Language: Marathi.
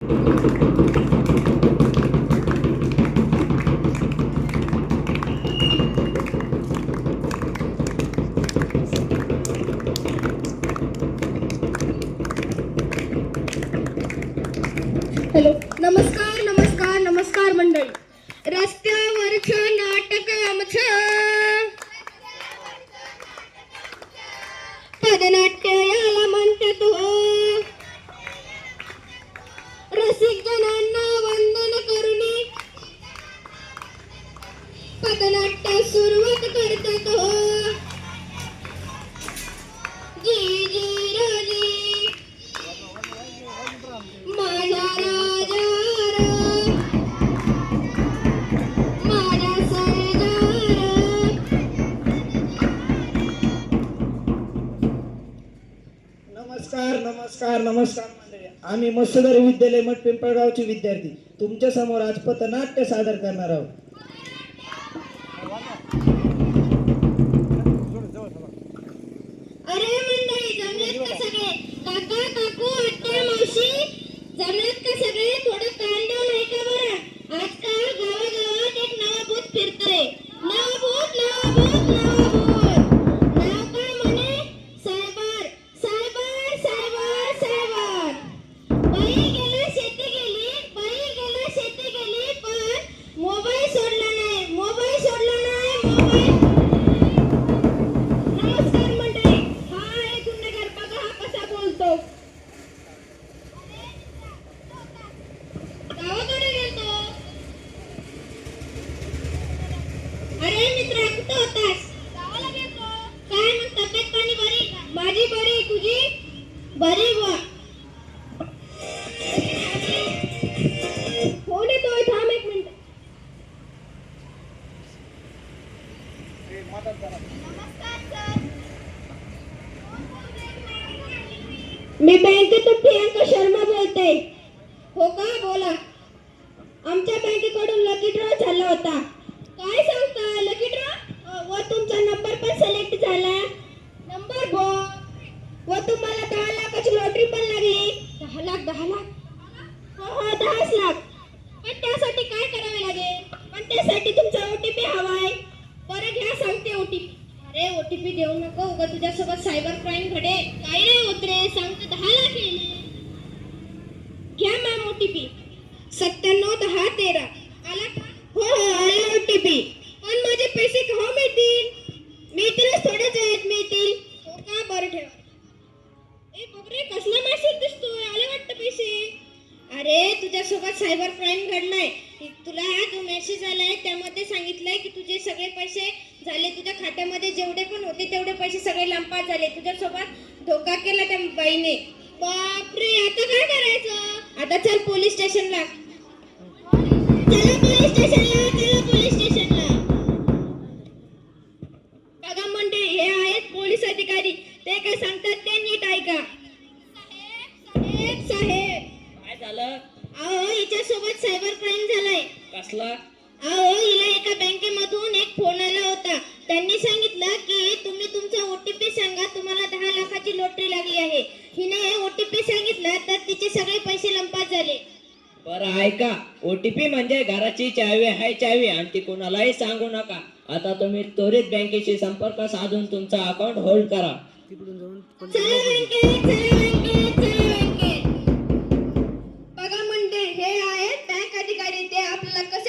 हॅलो, नमस्कार नमस्कार नमस्कार मंडळी. रस्त्यावरचं नाटक आमचं, पदनाट्य याला म्हणतात हो. रसिक जनांना वंदन करून पदनाट्य सुरुवात करतात हो. जी जी राजी माझ्या राजा माझ्या सरदार. नमस्कार नमस्कार नमस्कार मंडळी. आम्ही मत्स्यधर विद्यालय मठ पिंपळगावचे विद्यार्थी तुमच्या समोर आज पथनाट्य सादर करणार आहोत. अरे मंडळी, जमलेत का सगळे? काका काकू आत्या मावशी, जमलेत का सगळे? थोडं कांदो नाही का बरं? आजकाल गावागावात एक नवा भूत फिरतंय. नवा भूत नवा भूत नवा भूत. नाव काय म्हणे? Cyber cyber cyber cyber. बाई गेली शेती गेली, बाई गेली शेती गेली, पण मोबाईल सोडला नाही, मोबाईल सोडला नाही, मोबाईल. नमस्कार मंडळी, हा आहे गुन्हेगार. बघा हा कसा बोलतो. गावाकडे गेलतो. अरे मित्रा, कुठं होतास? गावाला गेलतो. काय मग तब्येत पाणी बरी? माझी बरी, तुझी? बरी बुवा. फोन येतोय, थांब एक मिनिट. नमस्कार सर. मी बँकेतून प्रियांका शर्मा बोलते. हो का, बोला. आमच्या बँकेकडून लकी ड्रॉ झाला होता. काय सांगता, लकी ड्रॉ? व तुमचा नंबर पण सिलेक्ट झाला. नंबर व तुम्हाला 10 लाखाची लॉटरी पण लागली. 10 लाख 10 लाख? हो 10 लाख. पण त्यासाठी काय करावे लागेल? पण त्यासाठी तुमचा OTP हवाय. बरं घ्या, सांगते OTP. अरे OTP देऊ नको, उगा तुझ्यासोबत सायबर क्राईम घडेल. काय नाही होत रे, सांगते 10 लाख येईल. घ्या मॅम OTP. 97 10 13. आला का? हो हो, आला OTP. पण माझे पैसे केव्हा मिळतील? मिळतीलच, थोडेच आहेत, मिळतील. हो का, बरं ठेवा. ए बापरे, कसला मेसेज दिसतोय? आले वाटतं पैसे. अरे तुझ्यासोबत सायबर क्राईम घडलाय. तुला जो मेसेज आलाय त्यामध्ये सांगितलंय की तुझे सगळे पैसे झाले, तुझ्या खात्यामध्ये जेवढे पण होते तेवढे पैसे सगळे लंपास झाले. तुझ्यासोबत धोका केला त्या बाईने. बापरे, आता काय करायचं? आता चल पोलीस स्टेशनला. चला पोलीस स्टेशनला, चला पोलीस स्टेशनला. बघा मंडळी, हे आहेत पोलीस अधिकारी. ते काय सांगतात ते नीट ऐका. साहेब साहेब, काय झालं? अहो हिच्यासोबत सायबर क्राईम झालाय. कसला? अहो हिला एका बँकेमधून एक फोन आला होता. त्यांनी सांगितलं की तुम्ही तुमचा OTP सांगा, तुम्हाला 10 लाखाची लॉटरी लागली आहे. हिने OTP सांगितलं तर तिचे सगळे पैसे लंपास झाले. बरं ऐका, OTP म्हणजे घराची चावी आहे, चावी, आणि ती कोणालाही सांगू नका. आता तुम्ही त्वरित बँकेशी संपर्क साधून तुमचा अकाउंट होल्ड करा. चला बँकेत, चला बँकेत, चला बँकेत. बघा म्हणते, हे आहेत बँक अधिकारी. ते आपल्याला कसे